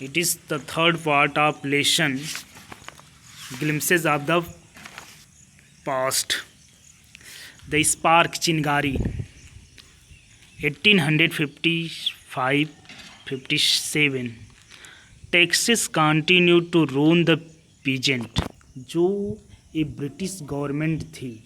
It is the third part of lesson Glimpses of the Past. The Spark Chingari 1855-57. Texas continued to ruin the peasant. जो ये British government थी,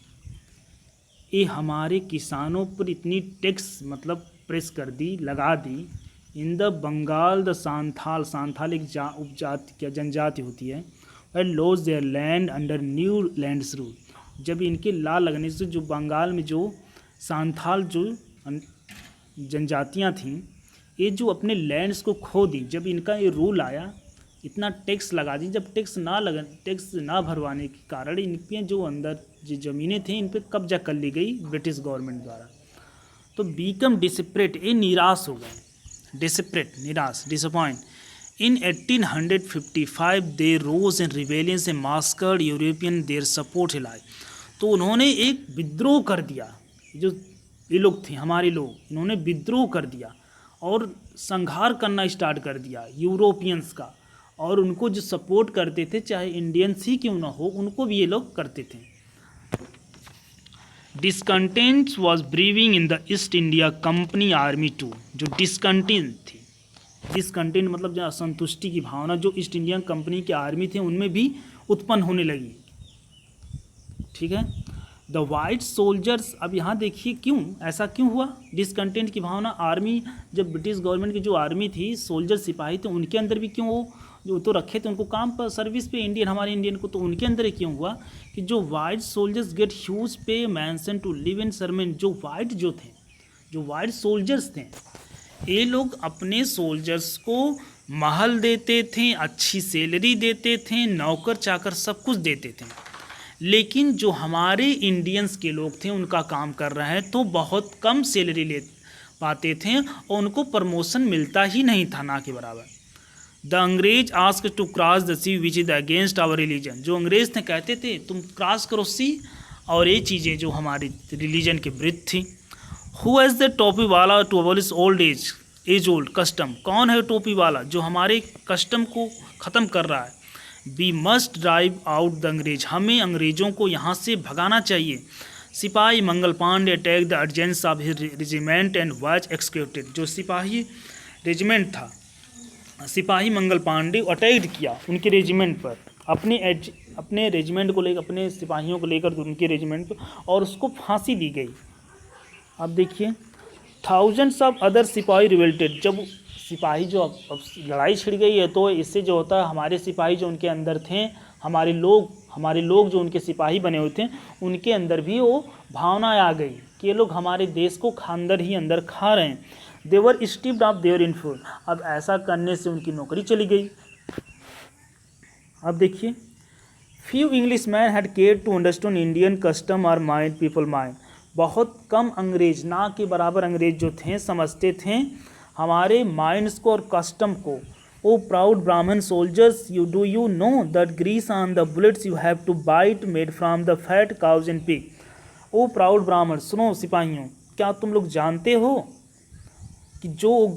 ये हमारे किसानों पर इतनी टैक्स मतलब प्रेस कर दी, लगा दी। In the Bengal the Santhal एक उपजाति क्या जनजाति होती है, वह lose their land under new lands rule. जब इनके ला लगने से जो बंगाल में जो सांथाल जो जनजातियां थीं, ये जो अपने लैंड्स को खो दी। जब इनका ये रूल आया, इतना टैक्स लगा दी। जब टैक्स ना भरवाने के कारण इन पे जो अंदर जो ज़मीनें थी, इन पे कब्जा कर ली गई ब्रिटिश गवर्नमेंट द्वारा। तो बीकम डिस्परेट, ये निराश हो गए। डिस्परेट, निराश, disappoint. In 1855 they rose in rebellions a massacred European their support हिलाई। तो उन्होंने एक विद्रोह कर दिया। जो ये लोग थे हमारे लोग, इन्होंने विद्रोह कर दिया और संहार करना स्टार्ट कर दिया यूरोपियंस का। और उनको जो सपोर्ट करते थे, चाहे इंडियंस ही क्यों ना हो, उनको भी ये लोग करते थे। Discontent was brewing in the East India Company army too. जो डिसकंटेंट थी, डिसकंटेंट मतलब जो असंतुष्टि की भावना जो ईस्ट इंडिया कंपनी के आर्मी थे उनमें भी उत्पन्न होने लगी। ठीक है। द वाइट सोल्जर्स, अब यहाँ देखिए क्यों ऐसा क्यों हुआ, डिसकंटेंट की भावना आर्मी, जब ब्रिटिश गवर्नमेंट की जो आर्मी थी, सोल्जर सिपाही थे, उनके अंदर भी क्यों वो जो तो रखे थे उनको काम पर, सर्विस पे, इंडियन हमारे इंडियन को, तो उनके अंदर क्यों हुआ कि जो वाइट सोल्जर्स गेट ह्यूज पे मैंसन टू लिव इन सरमेंट। जो वाइट सोल्जर्स थे, ये लोग अपने सोल्जर्स को महल देते थे, अच्छी सैलरी देते थे, नौकर चाकर सब कुछ देते थे। लेकिन जो हमारे इंडियंस के लोग थे, उनका काम कर रहे हैं तो बहुत कम सैलरी ले पाते थे और उनको प्रमोशन मिलता ही नहीं था, ना के बराबर। द अंग्रेज ask to cross the sea which is against our religion. जो अंग्रेज थे कहते थे तुम क्रॉस करो सी, और ये चीज़ें जो हमारी रिलीजन के विरुद्ध थी। हु हैज़ द टोपी वाला to abolish old age old custom. कौन है टोपी वाला जो हमारे कस्टम को ख़त्म कर रहा है। We must drive out the Angrez. हमें अंग्रेज़ों को यहाँ से भगाना चाहिए। सिपाही Mangal Pandey attack the sergeants of his regiment and was executed. जो सिपाही रेजिमेंट था, सिपाही मंगल पांडे अटैक किया उनके रेजिमेंट पर, अपने रेजिमेंट को लेकर, अपने सिपाहियों को लेकर उनके रेजिमेंट पर, और उसको फांसी दी गई। अब देखिए, थाउजेंड्स ऑफ अदर सिपाही रिवोल्टेड। जब सिपाही जो अब लड़ाई छिड़ गई है, तो इससे जो होता है हमारे सिपाही जो उनके अंदर थे, हमारे लोग जो उनके सिपाही बने हुए थे, उनके अंदर भी वो भावना आ गई कि ये लोग हमारे देश को अंदर खा रहे हैं। दे वर स्ट्रिप्ड ऑफ देयर इन्फ्लुएंस। अब ऐसा करने से उनकी नौकरी चली गई। अब देखिए, few English man had care to understand Indian custom और माइंड पीपल माइंड। बहुत कम अंग्रेज, ना के बराबर अंग्रेज जो थे, समझते थे हमारे माइंड्स को और कस्टम को। Oh proud Brahmin soldiers, do you know that grease on the bullets you have to bite made from the fat cows and pig. Oh proud Brahmin, सुनो सिपाहियों, क्या तुम लोग जानते हो कि जो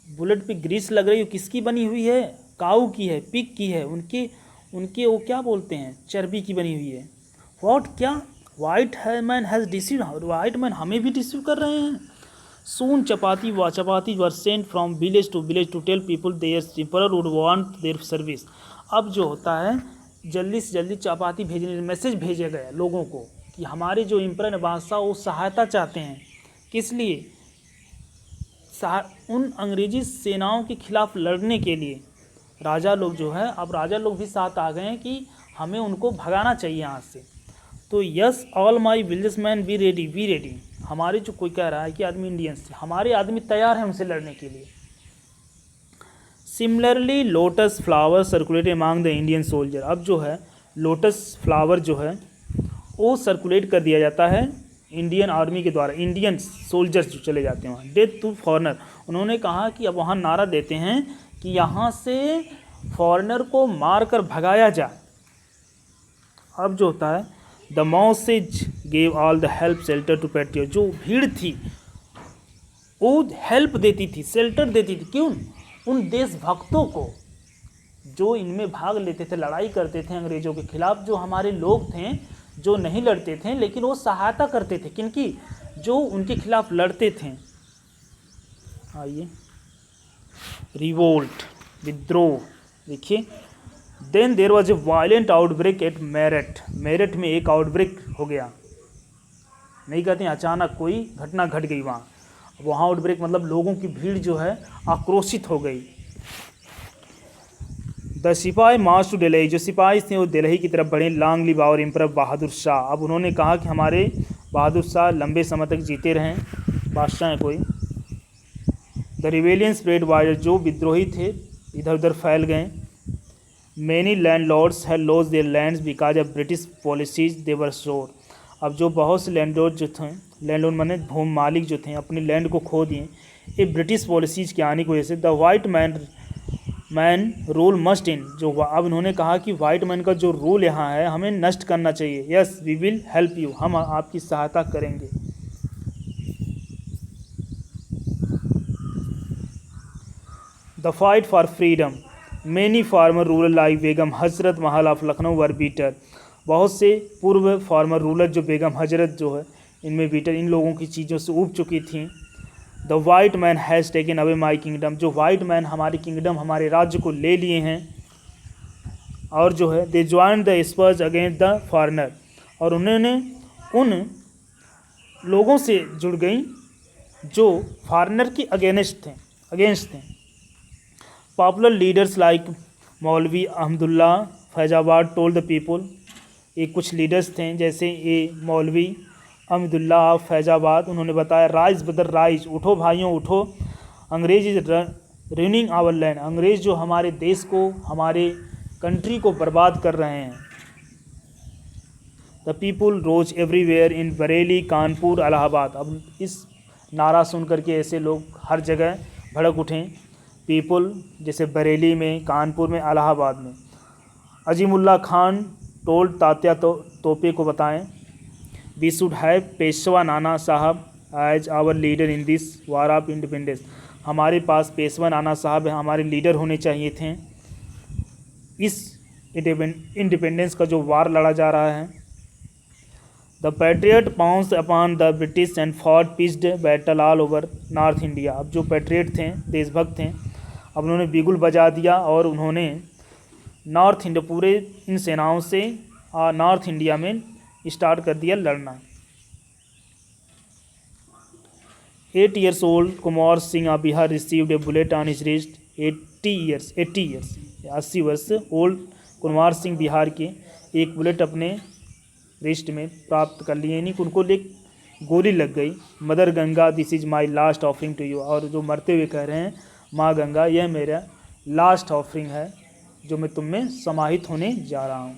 बुलेट पे ग्रीस लग रही है किसकी बनी हुई है, काऊ की है, पिग की है, उनके वो क्या बोलते हैं, चर्बी की बनी हुई है। व्हाट, क्या, white man has deceived, white man हमें भी डिसीव कर रहे हैं। Soon chapati were sent from village to tell people their emperor would want their service. अब जो होता है, जल्दी से जल्दी चपाती भेजने, मैसेज भेजा गया लोगों को कि हमारे जो एम्परर बादशाह वो सहायता चाहते हैं। किस लिए, उन अंग्रेजी सेनाओं के खिलाफ लड़ने के लिए। राजा लोग जो है, अब राजा लोग भी साथ आ गए हैं कि हमें उनको भगाना चाहिए यहाँ से। तो yes all my businessman be ready. हमारे जो कोई कह रहा है कि आदमी इंडियंस, हमारे आदमी तैयार हैं उनसे लड़ने के लिए। Similarly lotus flower circulated among the Indian soldier. अब जो है लोटस फ्लावर जो है वो सर्कुलेट कर दिया जाता है इंडियन आर्मी के द्वारा। इंडियन सोल्जर्स जो चले जाते हैं वहाँ, डेथ टू फॉरेनर। उन्होंने कहा कि अब वहाँ नारा देते हैं कि यहाँ से फॉरेनर को मार कर भगाया जाए। अब जो होता है, the masses gave all the help shelter to patriot. जो भीड़ थी वो हेल्प देती थी, शेल्टर देती थी, क्यों, उन देशभक्तों को। जो इनमें भाग लेते थे, लड़ाई करते थे अंग्रेज़ों के खिलाफ, जो हमारे लोग थे जो नहीं लड़ते थे लेकिन वो सहायता करते थे किनकी, जो उनके खिलाफ लड़ते थे। आइए, रिवोल्ट, विद्रोह, देखिए। Then there was a violent outbreak at Meerut, Meerut में एक आउटब्रेक हो गया, नहीं कहते हैं अचानक कोई घटना घट गई वहाँ आउटब्रेक मतलब लोगों की भीड़ जो है आक्रोशित हो गई। द सिपाही मार्च टू दिल्ली, जो सिपाही थे वो दिल्ली की तरफ बढ़े। Long live our emperor Bahadur Shah, अब उन्होंने कहा कि हमारे बहादुर शाह लंबे समय तक जीते रहें, बादशाह हैं कोई। द रिवेलियन स्प्रेड वाइडर, जो विद्रोही थे इधर उधर फैल गए। Many landlords had lost their lands because of British policies they were sure, अब जो बहुत से लैंडलॉर्ड जो थे, लैंडलॉर्ड माने भूमि मालिक जो थे, अपनी लैंड को खो दिए ये ब्रिटिश पॉलिसीज़ के आने की वजह से। The white man rule must in, जो अब उन्होंने कहा कि वाइट मैन का जो रूल यहाँ है हमें नष्ट करना चाहिए। Yes we will help you, हम आपकी सहायता करेंगे। The fight for freedom, many farmer rural like Begum Hazrat Mahal of Lucknow were beater, बहुत से पूर्व फार्मर रूलर जो बेगम हजरत जो है इनमें बीटर, इन लोगों की चीज़ों से ऊब चुकी थी। The white man has taken away my kingdom, जो वाइट मैन हमारे किंगडम हमारे राज्य को ले लिए हैं। और जो है they join the Spurs against the foreigner, और उन्होंने उन लोगों से जुड़ गई जो फॉरनर के अगेंस्ट थे। पॉपुलर लीडर्स लाइक मौलवी Ahmadullah Faizabad told the people, ये कुछ लीडर्स थे जैसे ये मौलवी अहमदुल्ला ऑफ फैजाबाद, उन्होंने बताया राइज ब्रदर राइज, उठो भाइयों उठो, अंग्रेज इज रूइनिंग आवर लैंड, अंग्रेज़ जो हमारे देश को हमारे कंट्री को बर्बाद कर रहे हैं। The people rose everywhere in Bareilly Kanpur Allahabad, अब इस नारा सुन करके ऐसे लोग हर जगह भड़क उठें। पीपुल जैसे बरेली में, कानपुर में, इलाहाबाद में। अजीमुल्ला खान टोल्ड तात्या तोपे को बताएं, we should have Peshwa Nana Sahab as our leader in this war of independence, हमारे पास पेशवा नाना साहब हमारे लीडर होने चाहिए थे इस इंडिपेंडेंस का जो वार लड़ा जा रहा है। The patriot pounce upon the British and fought pitched battle all over north India, अब जो पैट्रियट थे, देशभक्त थे, अब उन्होंने बिगुल बजा दिया और उन्होंने नॉर्थ इंडिया पूरे इन सेनाओं से नॉर्थ इंडिया में स्टार्ट कर दिया लड़ना। 8 years old Kumar Singh of Bihar received A bullet on his wrist, 80 वर्ष ओल्ड कुमार सिंह बिहार के एक बुलेट अपने रिस्ट में प्राप्त कर लिए, यानी कि उनको एक गोली लग गई। Mother Ganga this is my last offering to you, और जो मरते हुए कह रहे हैं माँ गंगा यह मेरा लास्ट ऑफरिंग है जो मैं तुम में समाहित होने जा रहा हूँ।